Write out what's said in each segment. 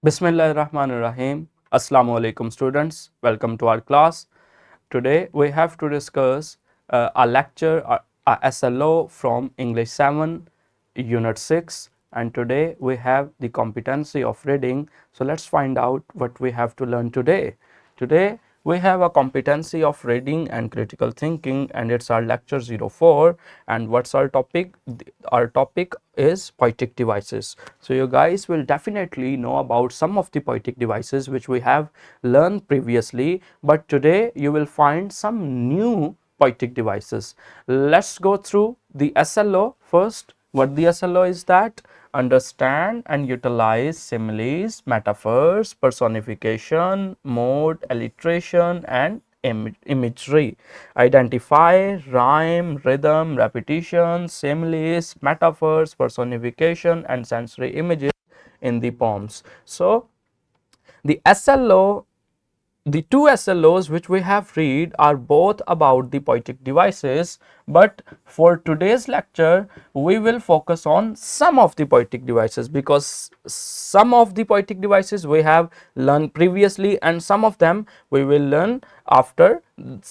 Bismillahirrahmanirrahim. Assalamu alaikum students. Welcome to our class. Today we have to discuss a lecture, a SLO from English 7 Unit 6, and today we have the competency of reading. So let's find out what we have to learn today. Today we have a competency of reading and critical thinking, and it's our lecture 04. And what's our topic? Our topic is poetic devices. So you guys will definitely know about some of the poetic devices which we have learned previously, but today you will find some new poetic devices. Let's go through the SLO first. What the SLO is that? Understand and utilize similes, metaphors, personification, mode, alliteration, and imagery. Identify rhyme, rhythm, repetition, similes, metaphors, personification, and sensory images in the poems. So the SLO, the two SLOs which we have read are both about the poetic devices, but for today's lecture we will focus on some of the poetic devices, because some of the poetic devices we have learned previously and some of them we will learn after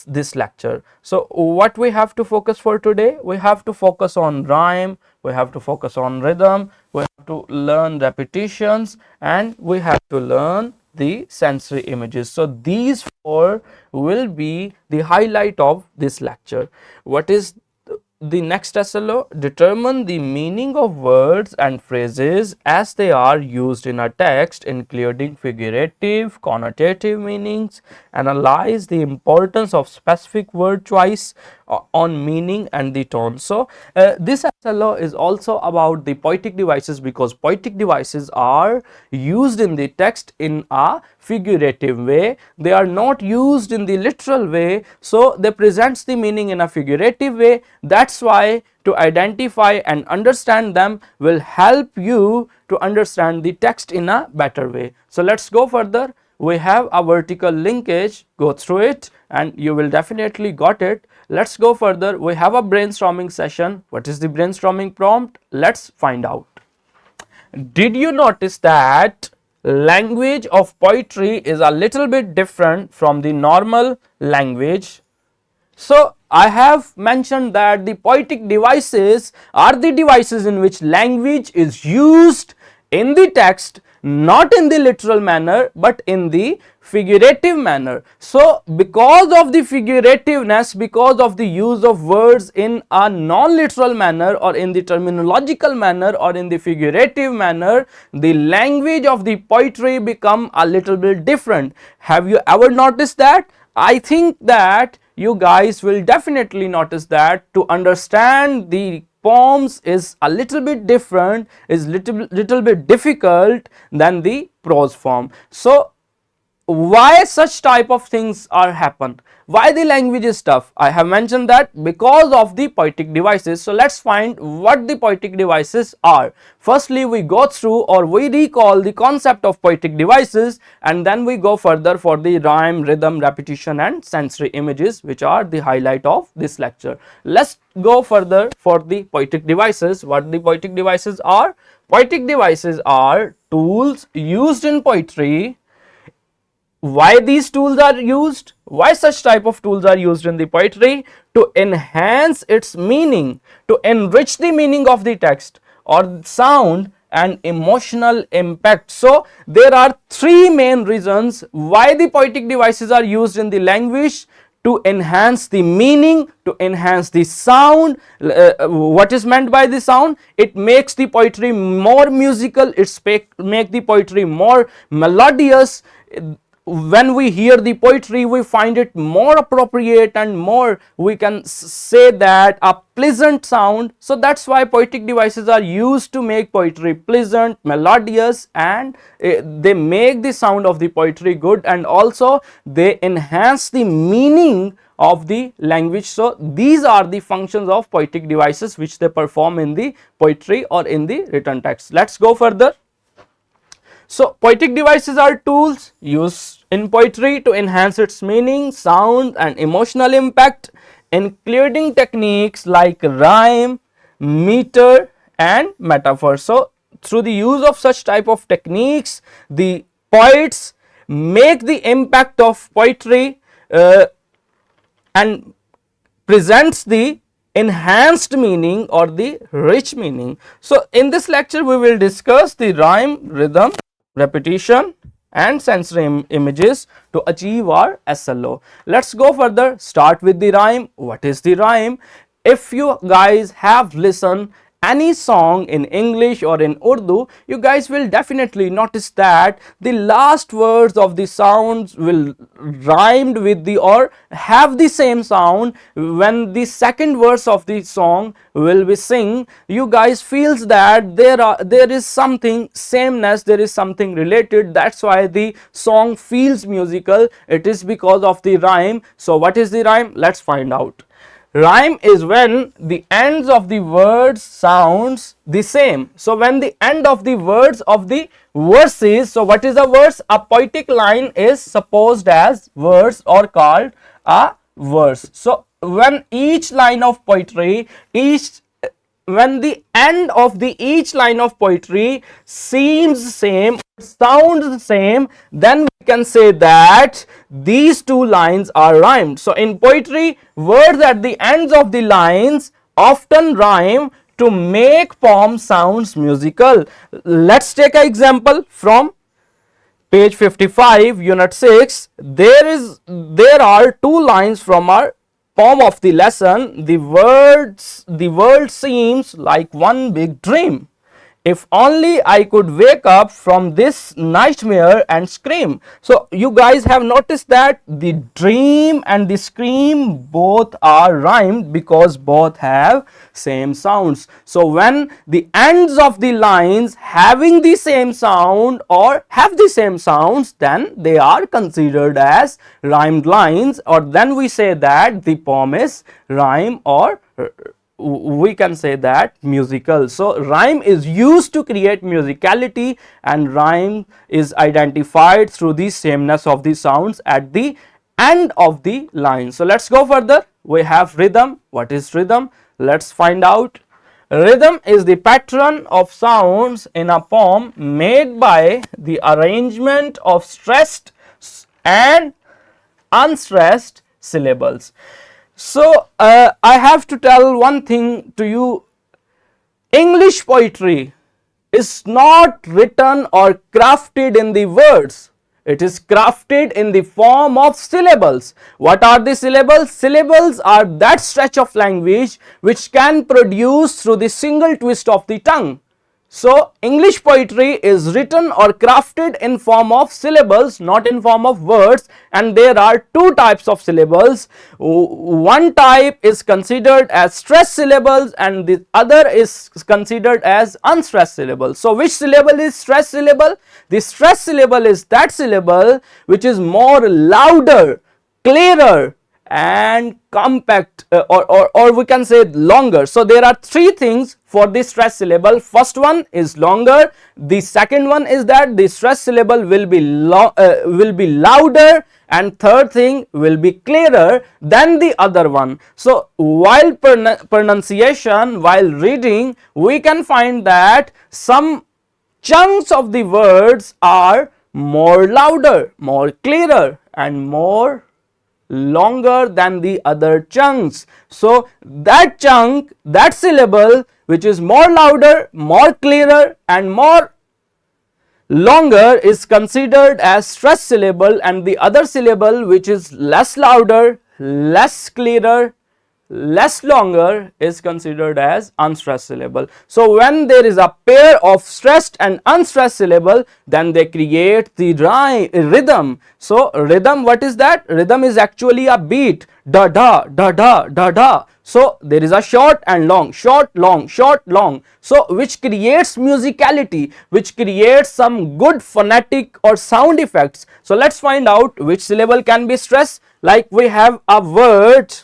this lecture. So what we have to focus for today? We have to focus on rhyme, we have to focus on rhythm, we have to learn repetitions, and we have to learn the sensory images. So these four will be the highlight of this lecture. What is the next SLO? Determine the meaning of words and phrases as they are used in a text, including figurative, connotative meanings. Analyze the importance of specific word choice on meaning and the tone. So this SLO is also about the poetic devices, because poetic devices are used in the text in a figurative way. They are not used in the literal way, so they presents the meaning in a figurative way. That's why to identify and understand them will help you to understand the text in a better way. So let's go further. We have a vertical linkage, go through it and you will definitely got it. Let's go further. We have a brainstorming session. What is the brainstorming prompt? Let's find out. Did you notice that language of poetry is a little bit different from the normal language? So I have mentioned that the poetic devices are the devices in which language is used in the text, not in the literal manner but in the figurative manner. So because of the figurativeness, because of the use of words in a non-literal manner or in the terminological manner or in the figurative manner, the language of the poetry become a little bit different. Have you ever noticed that? I think that you guys will definitely notice that to understand the poems is a little bit different, is little bit difficult than the prose form. So why such type of things are happen? Why the language is tough? I have mentioned that because of the poetic devices. So let's find what the poetic devices are. Firstly, we go through or we recall the concept of poetic devices, and then we go further for the rhyme, rhythm, repetition, and sensory images, which are the highlight of this lecture. Let's go further for the poetic devices. What the poetic devices are? Poetic devices are tools used in poetry. Why these tools are used? Why such type of tools are used in the poetry? To enhance its meaning, to enrich the meaning of the text or sound and emotional impact. So there are three main reasons why the poetic devices are used in the language: to enhance the meaning, to enhance the sound. What is meant by the sound? It makes the poetry more musical, it make the poetry more melodious. When we hear the poetry, we find it more appropriate and more, we can say that, a pleasant sound. So that's why poetic devices are used to make poetry pleasant, melodious, and they make the sound of the poetry good, and also they enhance the meaning of the language. So these are the functions of poetic devices which they perform in the poetry or in the written text. Let's go further. So poetic devices are tools used in poetry to enhance its meaning, sound, and emotional impact, including techniques like rhyme, meter, and metaphor. So through the use of such type of techniques, the poets make the impact of poetry and presents the enhanced meaning or the rich meaning. So in this lecture we will discuss the rhyme, rhythm, repetition and sensory images to achieve our SLO. Let's go further. Start with the rhyme. What is the rhyme? If you guys have listened any song in English or in Urdu, you guys will definitely notice that the last words of the sounds will rhymed with the or have the same sound. When the second verse of the song will be sing, you guys feels that there is something sameness, there is something related. That's why the song feels musical. It is because of the rhyme. So what is the rhyme? Let's find out. Rhyme is when the ends of the words sounds the same. So when the end of the words of the verses, so what is a verse? A poetic line is supposed as verse or called a verse. So when each line of poetry, when the end of the each line of poetry seems same, sounds same, then we can say that these two lines are rhymed. So in poetry, words at the ends of the lines often rhyme to make poem sounds musical. Let's take an example from page 55, unit 6. There are two lines from our poem of the lesson. The world seems like one big dream. If only I could wake up from this nightmare and scream. So you guys have noticed that the dream and the scream both are rhymed because both have same sounds. So when the ends of the lines having the same sound or have the same sounds, then they are considered as rhymed lines, or then we say that the poem is rhyme, or we can say that musical. So rhyme is used to create musicality, and rhyme is identified through the sameness of the sounds at the end of the line. So let's go further. We have rhythm. What is rhythm? Let's find out. Rhythm is the pattern of sounds in a poem made by the arrangement of stressed and unstressed syllables. So I have to tell one thing to you. English poetry is not written or crafted in the words. It is crafted in the form of syllables. What are the syllables? Syllables are that stretch of language which can produce through the single twist of the tongue. So English poetry is written or crafted in form of syllables, not in form of words, and there are two types of syllables. One type is considered as stressed syllables and the other is considered as unstressed syllables. So which syllable is stressed syllable? The stressed syllable is that syllable which is more louder, clearer and compact, or we can say longer. So there are three things for the stressed syllable. First one is longer. The second one is that the stressed syllable will be louder, and third thing will be clearer than the other one. So while pronunciation, while reading, we can find that some chunks of the words are more louder, more clearer and more longer than the other chunks. So that chunk, that syllable which is more louder, more clearer and more longer is considered as stressed syllable, and the other syllable which is less louder, less clearer, less longer is considered as unstressed syllable. So when there is a pair of stressed and unstressed syllable, then they create the rhythm. So rhythm, what is that? Rhythm is actually a beat, da da da da da da. So there is a short and long, short, long, short, long. So which creates musicality, which creates some good phonetic or sound effects. So let's find out which syllable can be stressed. Like we have a word,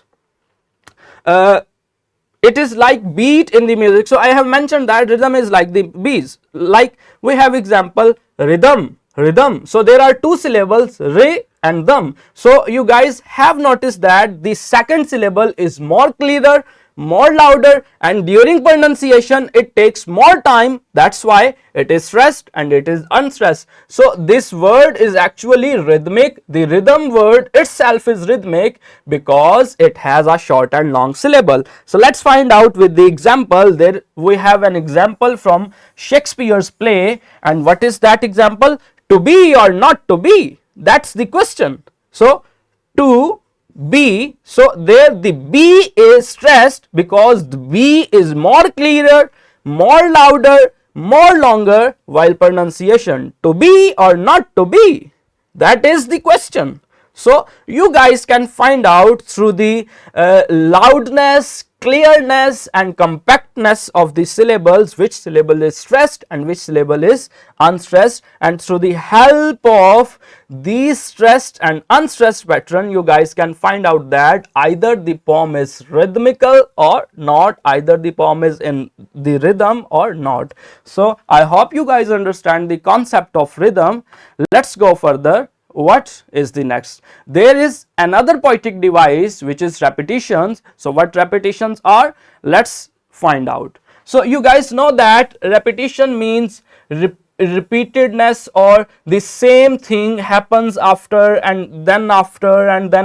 it is like beat in the music. So I have mentioned that rhythm is like the beats. Like we have example rhythm, rhythm. So there are two syllables, re and dum. So you guys have noticed that the second syllable is more clearer, more louder, and during pronunciation it takes more time. That's why it is stressed and it is unstressed. So this word is actually rhythmic. The rhythm word itself is rhythmic because it has a short and long syllable. So let's find out with the example. There we have an example from Shakespeare's play, and what is that example? To be or not to be, that's the question. So to be, so there the B is stressed because the B is more clearer, more louder, more longer while pronunciation. To be or not to be, that is the question. So you guys can find out through the loudness, clearness and compactness of the syllables which syllable is stressed and which syllable is unstressed, and through the help of these stressed and unstressed pattern you guys can find out that either the poem is rhythmical or not, either the poem is in the rhythm or not. So I hope you guys understand the concept of rhythm. Let's go further. What is the next? There is another poetic device which is repetitions. So what repetitions are? Let's find out. So you guys know that repetition means repeatedness, or the same thing happens after and then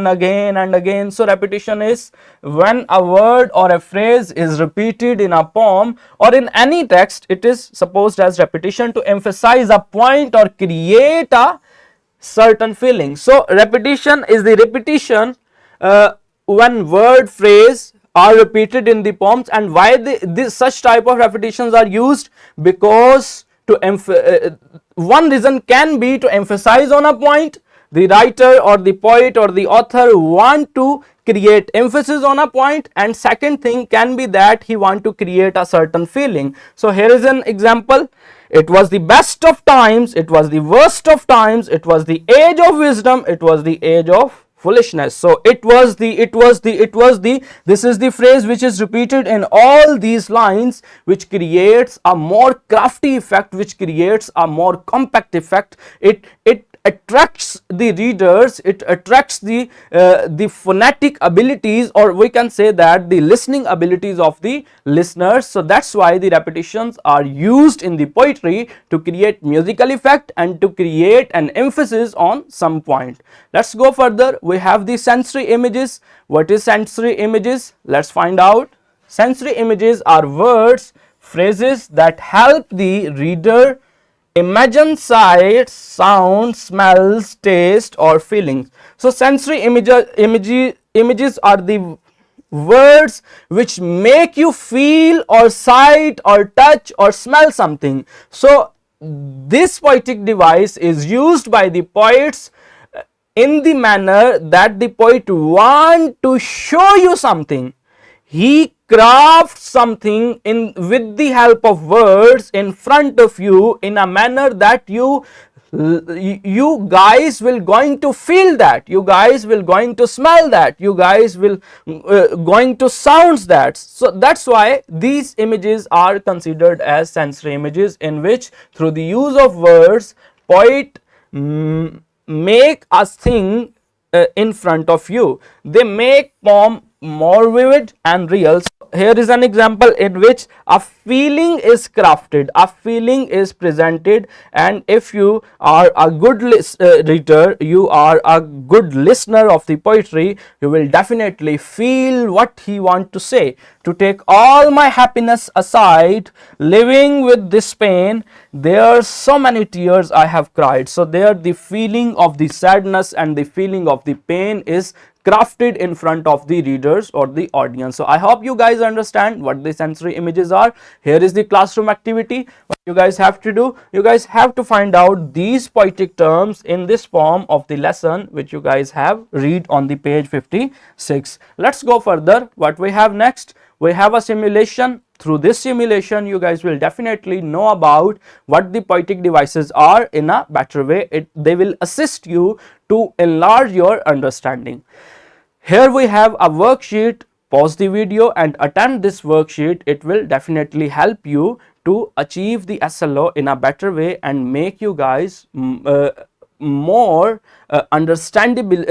again and again. So repetition is when a word or a phrase is repeated in a poem or in any text. It is supposed as repetition to emphasize a point or create a certain feeling. So repetition is the repetition when word, phrase are repeated in the poems. And why this such type of repetitions are used? Because to one reason can be to emphasize on a point. The writer or the poet or the author want to create emphasis on a point, and second thing can be that he want to create a certain feeling. So here is an example. It was the best of times, it was the worst of times, it was the age of wisdom, it was the age of foolishness. So this is the phrase which is repeated in all these lines, which creates a more crafty effect, which creates a more compact effect. It attracts the readers, it attracts the phonetic abilities, or we can say that the listening abilities of the listeners. So that's why the repetitions are used in the poetry to create musical effect and to create an emphasis on some point. Let's go further. We have the sensory images. What is sensory images? Let's find out. Sensory images are words, phrases that help the reader imagine sights, sounds, smells, taste or feelings. So sensory images are the words which make you feel or sight or touch or smell something. So this poetic device is used by the poets in the manner that the poet want to show you something. He crafts something in with the help of words in front of you in a manner that you guys will going to feel that, you guys will going to smell that, you guys will going to sounds that. So that's why these images are considered as sensory images, in which through the use of words poet make a thing in front of you. They make poem more vivid and real. So here is an example in which a feeling is crafted, a feeling is presented, and if you are a good reader, you are a good listener of the poetry, you will definitely feel what he want to say. To take all my happiness aside, living with this pain, there are so many tears I have cried. So there the feeling of the sadness and the feeling of the pain is crafted in front of the readers or the audience. So I hope you guys understand what the sensory images are. Here is the classroom activity. What you guys have to do, you guys have to find out these poetic terms in this poem of the lesson, which you guys have read on the page 56. Let's go further. What we have next? We have a simulation. Through this simulation, you guys will definitely know about what the poetic devices are in a better way. They will assist you to enlarge your understanding. Here we have a worksheet. Pause the video and attempt this worksheet. It will definitely help you to achieve the SLO in a better way and make you guys more understandable,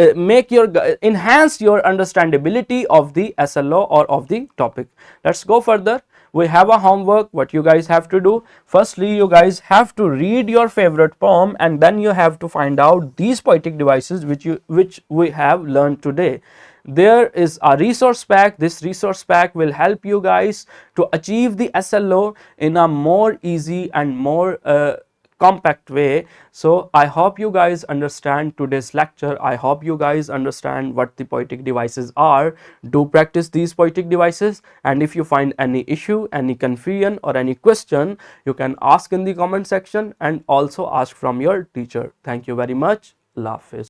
enhance your understandability of the SLO or of the topic. Let's go further. We have a homework. What you guys have to do, firstly you guys have to read your favorite poem, and then you have to find out these poetic devices which we have learned today. There is a resource pack. This resource pack will help you guys to achieve the SLO in a more easy and more compact way. So I hope you guys understand today's lecture. I hope you guys understand what the poetic devices are. Do practice these poetic devices, and if you find any issue, any confusion or any question, you can ask in the comment section and also ask from your teacher. Thank you very much. Allah Hafiz.